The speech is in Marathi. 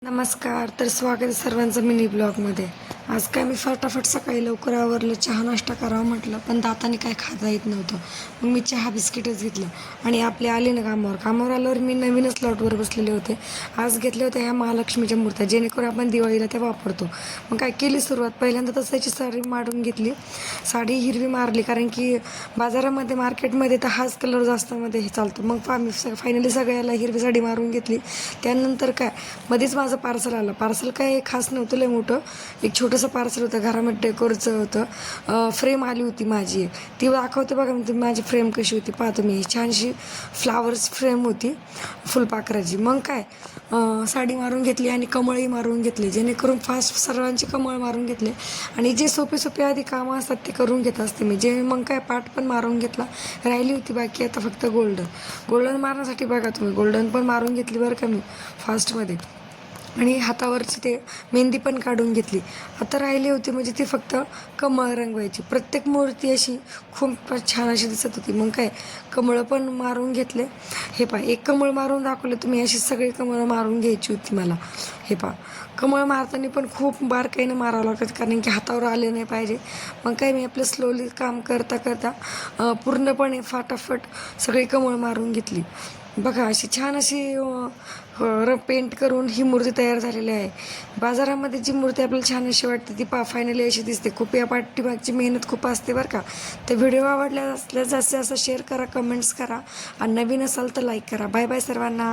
नमस्कार. तर स्वागत आहे सर्वांचं मिनी ब्लॉगमध्ये. आज काय मी फटाफट सकाळी लवकर आवरलं, चहा नाश्ता करावा म्हटलं, पण दाताने काय खाता येत नव्हतं. मग मी चहा बिस्किटच घेतलं आणि आपले आले ना कामावर आल्यावर मी नवीनच लॉटवर बसलेले होते. आज घेतल्या होत्या ह्या महालक्ष्मीच्या मूर्त्या, जेणेकरून आपण दिवाळीला त्या वापरतो. मग काय केली सुरुवात, पहिल्यांदा तसाची साडी मारून घेतली. साडी हिरवी मारली, कारण की बाजारामध्ये मार्केटमध्ये तर हाच कलर जास्त मध्ये हे चालतो. मग आम्ही फायनली सगळ्याला हिरवी साडी मारून घेतली. त्यानंतर काय मध्येच माझं पार्सल आलं. पार्सल काय खास नव्हतं, लय मोठं एक छोटंसं पार्सल होतं, घरामध्ये डेकोरचं होतं. फ्रेम आली होती माझी एक, ती दाखवते बघा मी माझी फ्रेम कशी होती पहा तुम्ही. छानशी फ्लावर्स फ्रेम होती फुलपाखराची. मग काय साडी मारून घेतली आणि कमळही मारून घेतले, जेणेकरून फास्ट सर्वांचे कमळ मारून घेतले. आणि जे सोपे आधी कामं असतात ते करून घेत असते मी. जे मग काय पाट पण मारून घेतला, राहिली होती बाकी आता फक्त गोल्डन मारण्यासाठी बघा तुम्ही, गोल्डन पण मारून घेतली बरं का मी फास्टमध्ये. आणि हातावरची ते मेहंदी पण काढून घेतली. आता राहिली होती म्हणजे ती फक्त कमळ रंगवायची. प्रत्येक मूर्ती अशी खूप छान अशी दिसत होती. मग काय कमळं पण मारून घेतले. हे पहा एक कमळ मारून दाखवलं तुम्ही, अशी सगळी कमळं मारून घ्यायची होती मला. हे पहा कमळ मारताना पण खूप बारकाईनं मारावं लागतं, कारण की हातावर आले नाही पाहिजे. मग काय मी आपलं स्लोली काम करता पूर्णपणे फाटाफट सगळी कमळ मारून घेतली. बघा अशी छान अशी पेंट करून ही मूर्ती तयार झालेली आहे. बाजारामध्ये जी मूर्ती आपल्याला छान अशी वाटते ती फायनली अशी दिसते. खूप या पाठीमागची मेहनत खूप असते बरं का. तर व्हिडिओ आवडला असल्यास असं शेअर करा, कमेंट्स करा आणि नवीन असाल तर लाईक करा. बाय बाय सर्वांना.